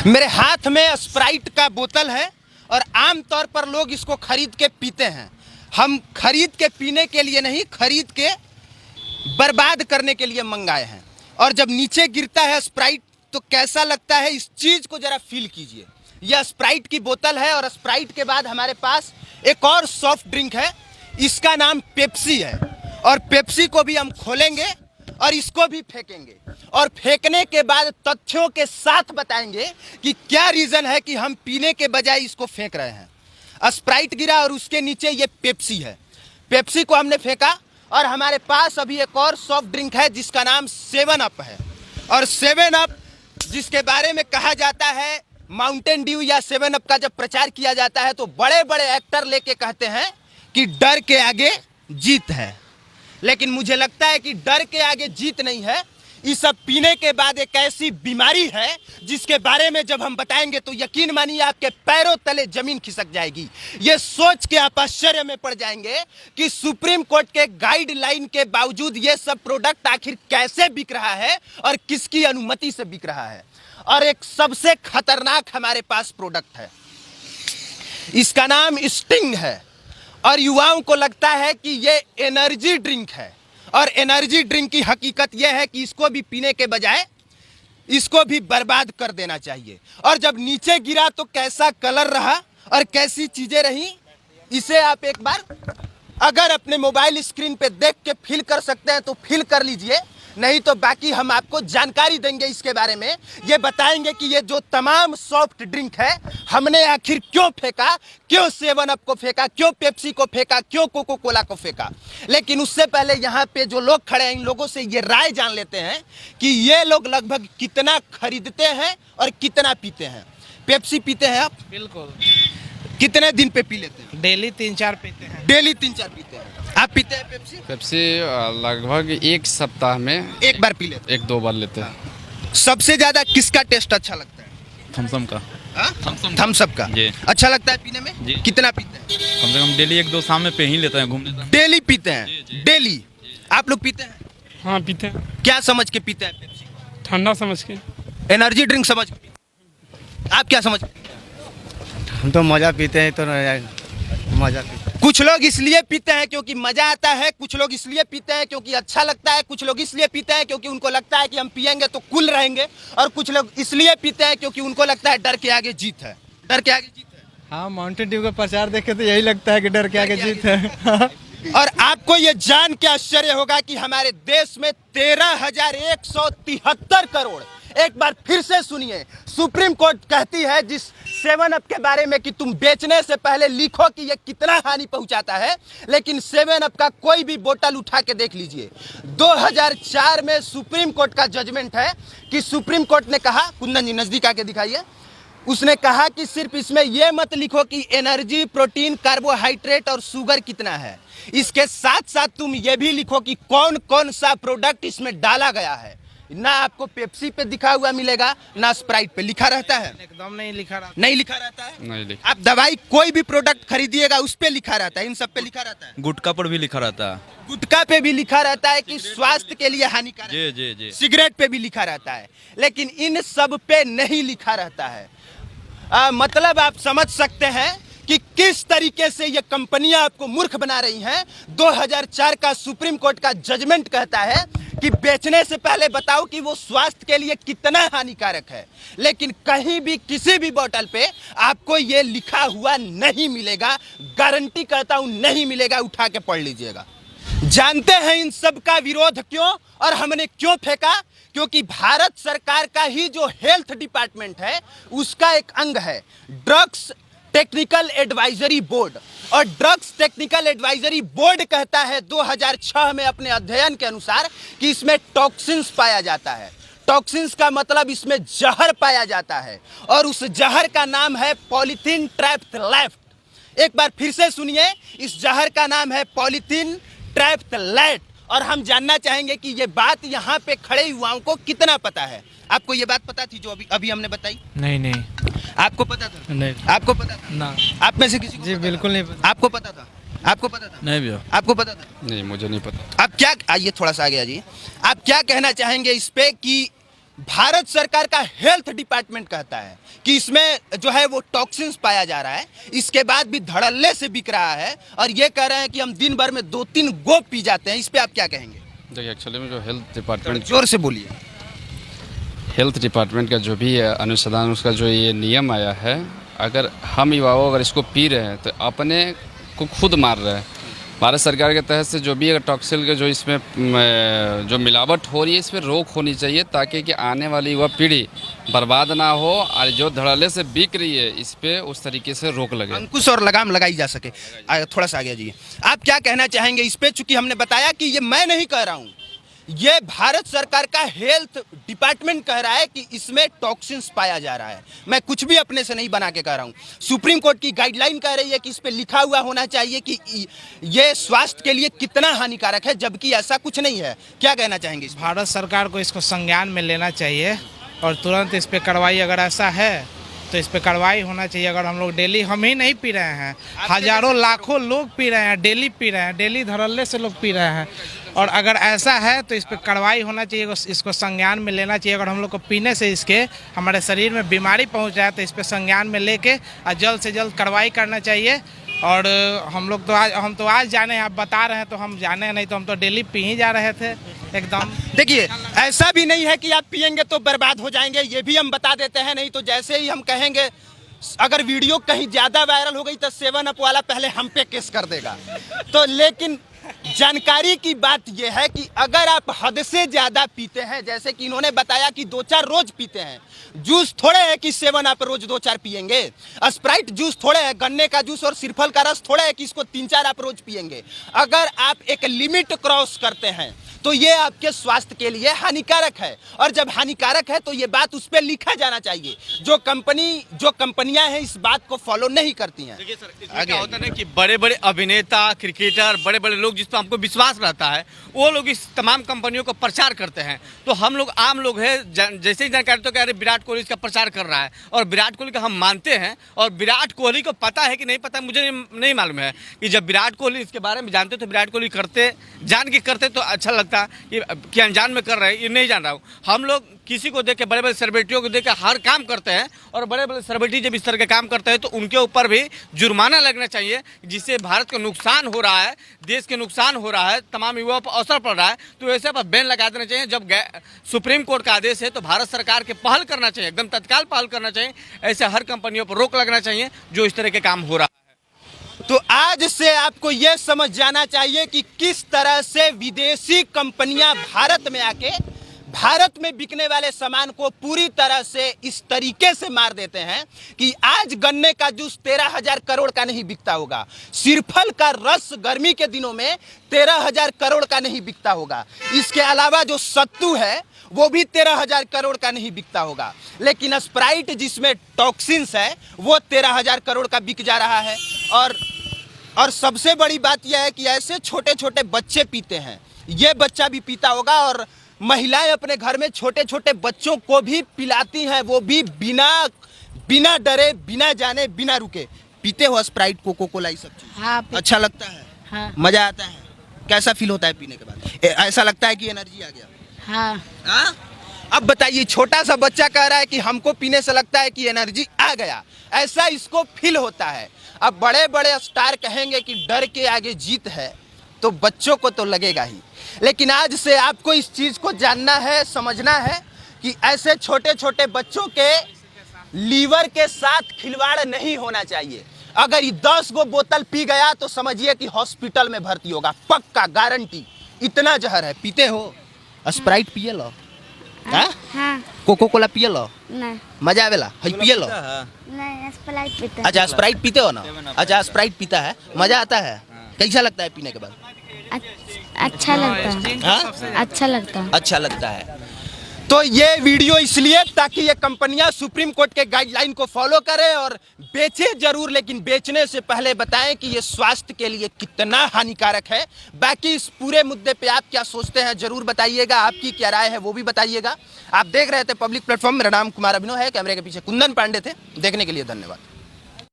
मेरे हाथ में स्प्राइट का बोतल है और आमतौर पर लोग इसको खरीद के पीते हैं। हम खरीद के पीने के लिए नहीं, खरीद के बर्बाद करने के लिए मंगाए हैं। और जब नीचे गिरता है स्प्राइट तो कैसा लगता है, इस चीज को जरा फील कीजिए। यह स्प्राइट की बोतल है और स्प्राइट के बाद हमारे पास एक और सॉफ्ट ड्रिंक है, इसका नाम पेप्सी है। और पेप्सी को भी हम खोलेंगे और इसको भी फेंकेंगे और फेंकने के बाद तथ्यों के साथ बताएंगे कि क्या रीजन है कि हम पीने के बजाय इसको फेंक रहे हैं। स्प्राइट गिरा और उसके नीचे ये पेप्सी है। पेप्सी को हमने फेंका और हमारे पास अभी एक और सॉफ्ट ड्रिंक है जिसका नाम 7 अप है। और 7 अप जिसके बारे में कहा जाता है, माउंटेन ड्यू या 7 अप का जब प्रचार किया जाता है तो बड़े बड़े एक्टर लेके कहते हैं कि डर के आगे जीत है। लेकिन मुझे लगता है कि डर के आगे जीत नहीं है, इस सब पीने के बाद एक ऐसी बीमारी है जिसके बारे में जब हम बताएंगे तो यकीन मानिए आपके पैरों तले जमीन खिसक जाएगी। ये सोच के आप आश्चर्य में पड़ जाएंगे कि सुप्रीम कोर्ट के गाइडलाइन के बावजूद ये सब प्रोडक्ट आखिर कैसे बिक रहा है और किसकी अनुमति से बिक रहा है। और एक सबसे खतरनाक हमारे पास प्रोडक्ट है, इसका नाम स्टिंग है। और युवाओं को लगता है कि ये एनर्जी ड्रिंक है और एनर्जी ड्रिंक की हकीकत यह है कि इसको भी पीने के बजाय इसको भी बर्बाद कर देना चाहिए। और जब नीचे गिरा तो कैसा कलर रहा और कैसी चीजें रही, इसे आप एक बार अगर अपने मोबाइल स्क्रीन पे देख के फील कर सकते हैं तो फील कर लीजिए, नहीं तो बाकी हम आपको जानकारी देंगे इसके बारे में। ये बताएंगे कि ये जो तमाम सॉफ्ट ड्रिंक है हमने आखिर क्यों फेंका, क्यों 7 अप को फेंका, क्यों पेप्सी को फेंका, क्यों कोको कोला को फेंका। लेकिन उससे पहले यहाँ पे जो लोग खड़े हैं इन लोगों से ये राय जान लेते हैं कि ये लोग लगभग कितना खरीदते हैं और कितना पीते हैं। पेप्सी पीते हैं आप? बिल्कुल। कितने दिन पे पी लेते हैं? डेली 3-4 पीते हैं। डेली 3-4 पीते हैं। आप पीते हैं पेप्सी? पेप्सी लगभग एक सप्ताह में एक बार पी लेते हैं। 1-2 बार लेते हैं। सबसे ज्यादा किसका टेस्ट अच्छा लगता है? थम्सअप का। थम्स अप का जी। अच्छा लगता है पीने में? जी। कितना पीते हैं? कम से कम डेली 1-2 शाम में पे ही लेते हैं घूमने। डेली पीते हैं? जी, जी। डेली आप लोग पीते हैं? हाँ पीते हैं। क्या समझ के पीते हैं पेप्सी? ठंडा समझ के। एनर्जी ड्रिंक समझ के? आप क्या समझ के? हम तो मज़ा पीते हैं, तो मज़ा पीते हैं। कुछ लोग इसलिए पीते हैं क्योंकि मजा आता है, कुछ लोग इसलिए पीते हैं क्योंकि अच्छा लगता है, कुछ लोग इसलिए पीते हैं क्योंकि उनको लगता है कि हम पियेंगे तो कूल रहेंगे, और कुछ लोग इसलिए पीते हैं क्योंकि उनको लगता है डर के आगे जीत है। डर के आगे जीत है। हाँ, माउंटेन ड्यू का प्रचार देखे तो यही लगता है कि डर के आगे जीत है। और आपको ये जान के आश्चर्य होगा कि हमारे देश में 13,173 करोड़, एक बार फिर से सुनिए, सुप्रीम कोर्ट कहती है जिस 7 अप के बारे में कि तुम बेचने से पहले लिखो कि ये कितना हानि पहुंचाता है, लेकिन 7 अप का कोई भी बोतल उठा के देख लीजिए। 2004 में सुप्रीम कोर्ट का जजमेंट है कि सुप्रीम कोर्ट ने कहा, कुंदन जी नजदीक आके दिखाइए, उसने कहा कि सिर्फ इसमें यह मत लिखो कि एनर्जी, प्रोटीन, कार्बोहाइड्रेट और शुगर कितना है, इसके साथ साथ तुम ये भी लिखो कि कौन कौन सा प्रोडक्ट इसमें डाला गया है। ना आपको पेप्सी पे दिखा हुआ मिलेगा, ना स्प्राइट पे लिखा रहता है। एकदम नहीं लिखा रहा। नहीं लिखा रहता है। नहीं लिखा। आप दवाई कोई भी प्रोडक्ट खरीदिएगा उस पे लिखा रहता है, इन सब पे लिखा रहता है। गुटखा पर भी लिखा रहता है। गुटखा पे भी लिखा रहता है कि स्वास्थ्य के लिए हानिकारक है। जी जी जी। सिगरेट पे भी लिखा रहता है, लेकिन इन सब पे नहीं लिखा रहता है। मतलब आप समझ सकते हैं कि किस तरीके से ये कंपनियां आपको मूर्ख बना रही हैं। 2004 का सुप्रीम कोर्ट का जजमेंट कहता है कि बेचने से पहले बताओ कि वो स्वास्थ्य के लिए कितना हानिकारक है, लेकिन कहीं भी किसी भी बोतल पे आपको ये लिखा हुआ नहीं मिलेगा। गारंटी करता हूं नहीं मिलेगा, उठा के पढ़ लीजिएगा। जानते हैं इन सब का विरोध क्यों और हमने क्यों फेंका? क्योंकि भारत सरकार का ही जो हेल्थ डिपार्टमेंट है उसका एक अंग है ड्रग्स टेक्निकल एडवाइजरी बोर्ड, और ड्रग्स टेक्निकल एडवाइजरी बोर्ड कहता है 2006 में अपने अध्ययन के अनुसार कि इसमें टॉक्सिन्स पाया जाता है। टॉक्सिन्स का मतलब इसमें जहर पाया जाता है, और उस जहर का नाम है पॉलीथीन ट्रैप्थलेट। एक बार फिर से सुनिए, इस जहर का नाम है पॉलीथीन ट्रैप्थलेट। और हम जानना चाहेंगे कि ये बात यहाँ पे खड़े युवाओं को कितना पता है। आपको ये बात पता थी जो अभी हमने बताई? नहीं। आपको पता था? नहीं। आपको पता था? ना। आप में से किसी को जी पता बिल्कुल था? नहीं पता। आपको पता था? आपको पता था? नहीं भैया। आपको पता था? नहीं, मुझे नहीं पता। आप क्या, आइए थोड़ा सा आगे आ जाइए, आप क्या कहना चाहेंगे इस पे कि भारत सरकार का हेल्थ डिपार्टमेंट कहता है कि इसमें जो है वो टॉक्सिन्स पाया जा रहा है, इसके बाद भी धड़ल्ले से बिक रहा है और ये कह रहे हैं कि हम दिन भर में 2-3 गोप पी जाते हैं। इस पे आप क्या कहेंगे? देखिए एक्चुअली में जो हेल्थ डिपार्टमेंट जोर से बोलिए। हेल्थ डिपार्टमेंट का जो भी अनुसंधान उसका जो ये नियम आया है, अगर हम युवाओं अगर इसको पी रहे हैं तो अपने को खुद मार रहे हैं। भारत सरकार के तहत से जो भी अगर टॉक्सिल के जो इसमें जो मिलावट हो रही है इस पर रोक होनी चाहिए, ताकि कि आने वाली युवा पीढ़ी बर्बाद ना हो और जो धड़ल्ले से बिक रही है इस पे उस तरीके से रोक लगे, अंकुश और लगाम लगाई जा सके। थोड़ा सा आगे जी, आप क्या कहना चाहेंगे इस पे? चूंकि हमने बताया कि ये मैं नहीं कह रहा हूँ, ये भारत सरकार का हेल्थ डिपार्टमेंट कह रहा है कि इसमें टॉक्सिन्स पाया जा रहा है। मैं कुछ भी अपने से नहीं बना के कह रहा हूँ। सुप्रीम कोर्ट की गाइडलाइन कह रही है कि इस पे लिखा हुआ होना चाहिए कि ये स्वास्थ्य के लिए कितना हानिकारक है, जबकि ऐसा कुछ नहीं है। क्या कहना चाहेंगे इस पे? भारत सरकार को इसको संज्ञान में लेना चाहिए और तुरंत इस पे कार्रवाई, अगर ऐसा है तो इस पे कार्रवाई होना चाहिए। अगर हम लोग डेली, हम ही नहीं पी रहे हैं, हजारों लाखों लोग पी रहे हैं, डेली पी रहे हैं, डेली धड़ल्ले से लोग पी रहे हैं, और अगर ऐसा है तो इस पे कार्रवाई होना चाहिए, इसको संज्ञान में लेना चाहिए। अगर हम लोग को पीने से इसके हमारे शरीर में बीमारी पहुंच जाए तो इस पे संज्ञान में लेके और जल्द से जल्द कार्रवाई करना चाहिए। और हम तो आज जाने, आप बता रहे हैं तो हम जाने, नहीं तो हम तो डेली पी ही जा रहे थे एकदम। देखिए, ऐसा भी नहीं है कि आप पिएंगे तो बर्बाद हो जाएंगे, ये भी हम बता देते हैं। नहीं तो जैसे ही हम कहेंगे, अगर वीडियो कहीं ज़्यादा वायरल हो गई तो 7 अप वाला पहले हम पे केस कर देगा। तो लेकिन जानकारी की बात यह है कि अगर आप हद से ज़्यादा पीते हैं, जैसे कि इन्होंने बताया कि 2-4 रोज पीते हैं, जूस थोड़े है कि 7 अप रोज 2-4 पिएंगे, स्प्राइट जूस थोड़े है, गन्ने का जूस और सिरफल का रस थोड़े है कि इसको 3-4 आप रोज पिएंगे। अगर आप एक लिमिट क्रॉस करते हैं तो ये आपके स्वास्थ्य के लिए हानिकारक है, और जब हानिकारक है तो ये बात उस पर लिखा जाना चाहिए। जो कंपनियां हैं इस बात को फॉलो नहीं करती हैं। देखिए सर, इसमें क्या होता है ना कि बड़े बड़े अभिनेता, क्रिकेटर, बड़े बड़े लोग जिस पर हमको विश्वास रहता है, वो लोग इस तमाम कंपनियों को प्रचार करते हैं। तो हम लोग आम लोग हैं, जैसे ही जानकारी तो कह रहे विराट कोहली इसका प्रचार कर रहा है और विराट कोहली का हम मानते हैं, और विराट कोहली को पता है कि नहीं पता मुझे नहीं मालूम है कि जब विराट कोहली इसके बारे में जानते तो विराट कोहली करते, जान के करते तो अच्छा लगता कि अनजान में कर रहे हैं, ये नहीं जान रहा हूँ। हम लोग किसी को देख के, बड़े बड़े सेलिब्रिटियों को देख के हर काम करते हैं, और बड़े बड़े सेलिब्रिटी जब इस तरह के काम करते हैं तो उनके ऊपर भी जुर्माना लगना चाहिए, जिससे भारत को नुकसान हो रहा है, देश के नुकसान हो रहा है, तमाम युवाओं पर असर पड़ रहा है। तो ऐसे पर बैन लगा देना चाहिए। जब सुप्रीम कोर्ट का आदेश है तो भारत सरकार के पहल करना चाहिए, एकदम तत्काल पहल करना चाहिए। ऐसे हर कंपनियों पर रोक लगना चाहिए जो इस तरह के काम हो रहा है। तो आज से आपको यह समझ जाना चाहिए कि किस तरह से विदेशी कंपनियां भारत में आके भारत में बिकने वाले सामान को पूरी तरह से इस तरीके से मार देते हैं कि आज गन्ने का जूस 13,000 करोड़ का नहीं बिकता होगा, सिरफल का रस गर्मी के दिनों में 13,000 करोड़ का नहीं बिकता होगा, इसके अलावा जो सत्तू है वो भी 13,000 करोड़ का नहीं बिकता होगा, लेकिन स्प्राइट जिसमें टॉक्सिन्स है वो 13,000 करोड़ का बिक जा रहा है। और सबसे बड़ी बात यह है कि ऐसे छोटे छोटे बच्चे पीते हैं, ये बच्चा भी पीता होगा, और महिलाएं अपने घर में छोटे छोटे बच्चों को भी पिलाती हैं, वो भी बिना डरे, बिना जाने, बिना रुके पीते हो स्प्राइट, कोको कोला, ये सब चीज। हाँ, अच्छा लगता है? हाँ। मजा आता है? कैसा फील होता है पीने के बाद? ऐसा लगता है कि एनर्जी आ गया? हाँ। हाँ? अब बताइए, छोटा सा बच्चा कह रहा है कि हमको पीने से लगता है कि एनर्जी आ गया, ऐसा इसको फील होता है। अब बड़े बड़े स्टार कहेंगे कि डर के आगे जीत है, तो बच्चों को तो लगेगा ही। लेकिन आज से आपको इस चीज़ को जानना है, समझना है कि ऐसे छोटे छोटे बच्चों के लीवर के साथ खिलवाड़ नहीं होना चाहिए। अगर ये 10 गो बोतल पी गया तो समझिए कि हॉस्पिटल में भर्ती होगा, पक्का, गारंटी। इतना जहर है। पीते हो? स्प्राइट पिए लो? हाँ। कोको कोला पिए लो? नहीं। मजा आवेला? हई पिए लो? नहीं, स्प्राइट पीते हैं। अच्छा, स्प्राइट पीते हो ना? अच्छा, स्प्राइट पीता है, मजा आता है? कैसा लगता है पीने के बाद? अच्छा लगता है। हाँ? अच्छा लगता है। अच्छा लगता है। तो ये वीडियो इसलिए ताकि ये कंपनियां सुप्रीम कोर्ट के गाइडलाइन को फॉलो करें और बेचे जरूर, लेकिन बेचने से पहले बताएं कि ये स्वास्थ्य के लिए कितना हानिकारक है। बाकी इस पूरे मुद्दे पे आप क्या सोचते हैं जरूर बताइएगा, आपकी क्या राय है वो भी बताइएगा। आप देख रहे थे पब्लिक प्लेटफॉर्म, मेरा नाम कुमार अभिनव है, कैमरे के पीछे कुंदन पांडे थे। देखने के लिए धन्यवाद।